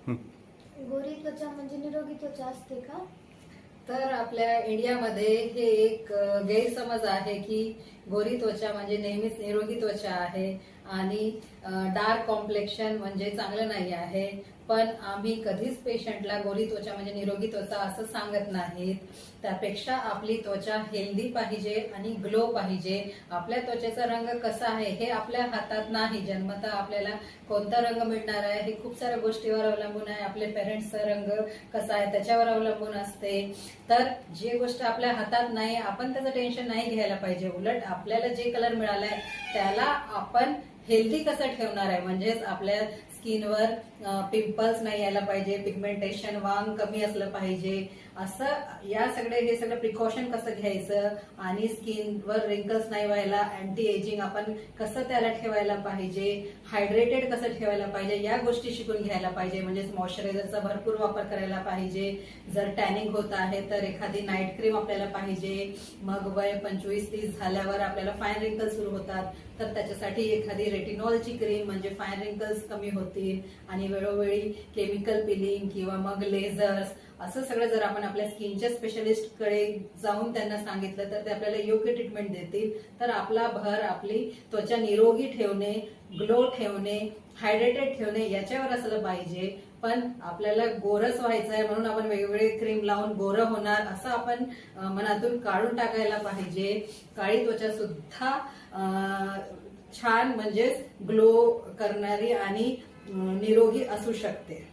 गोरी त्वचा म्हणजे निरोगी त्वचा असते का? तर आपल्या इंडियामध्ये हे एक गैरसमज आहे की गोरी त्वचा म्हणजे नेहमीच निरोगी त्वचा आहे आणि डार्क कॉम्प्लेक्शन म्हणजे चांगलं नाही आहे. पण आम्ही कधीच पेशंटला गोरी त्वचा म्हणजे निरोगी त्वचा असं सांगत नाहीत. त्यापेक्षा आपली त्वचा हेल्दी पाहिजे आणि ग्लो पाहिजे. आपल्या त्वचेचा रंग कसा आहे हे आपल्या हातात नाही. जन्मतः आपल्याला कोणता रंग मिळणार आहे हे खूप साऱ्या गोष्टीवर अवलंबून आहे. आपले पेरेंट्सचा रंग कसा आहे त्याच्यावर अवलंबून असते. तर जी गोष्ट आपल्या हातात नाही आपण त्याचं टेन्शन नाही घ्यायला पाहिजे. उलट आपल्याला जे कलर मिळालाय त्याला आपण हेल्दी कसं ठेवणार आहे, म्हणजेच आपल्या स्किनवर पिंपल्स नाही यायला पाहिजे, पिगमेंटेशन वांग कमी असलं पाहिजे. असं हे सगळं प्रिकॉशन कसं घ्यायचं आणि स्किनवर रिंकल्स नाही व्हायला अँटी एजिंग आपण कसं त्याला ठेवायला पाहिजे, हायड्रेटेड कसं ठेवायला पाहिजे या गोष्टी शिकून घ्यायला पाहिजे. म्हणजेच मॉइश्चरायझरचा भरपूर वापर करायला पाहिजे. जर टॅनिंग होत आहे तर एखादी नाईट क्रीम आपल्याला पाहिजे. मग वय 25-30 झाल्यावर आपल्याला फाईन रिंकल्स सुरू होतात तर त्याच्यासाठी एखादी रेटिनॉलची क्रीम म्हणजे फाईन रिंकल्स कमी होतील. आणि वेळोवेळी केमिकल पिलिंग किंवा मग लेझर्स असं सगळं जर आपण आपल्या स्किनच्या स्पेशलिस्टकडे जाऊन त्यांना सांगितलं तर ते आपल्याला योग्य ट्रीटमेंट देतील. तर आपला भर आपली त्वचा निरोगी ठेवणे, ग्लो ठेवणे, हायड्रेटेड ठेवणे याच्यावर असलं पाहिजे. पण आपल्याला गोरच व्हायचं आहे म्हणून आपण वेगवेगळे क्रीम लावून गोरं होणार असं आपण मनातून काढून टाकायला पाहिजे. काळी त्वचा सुद्धा छान म्हणजेच ग्लो करणारी आणि निरोगी असू शकते.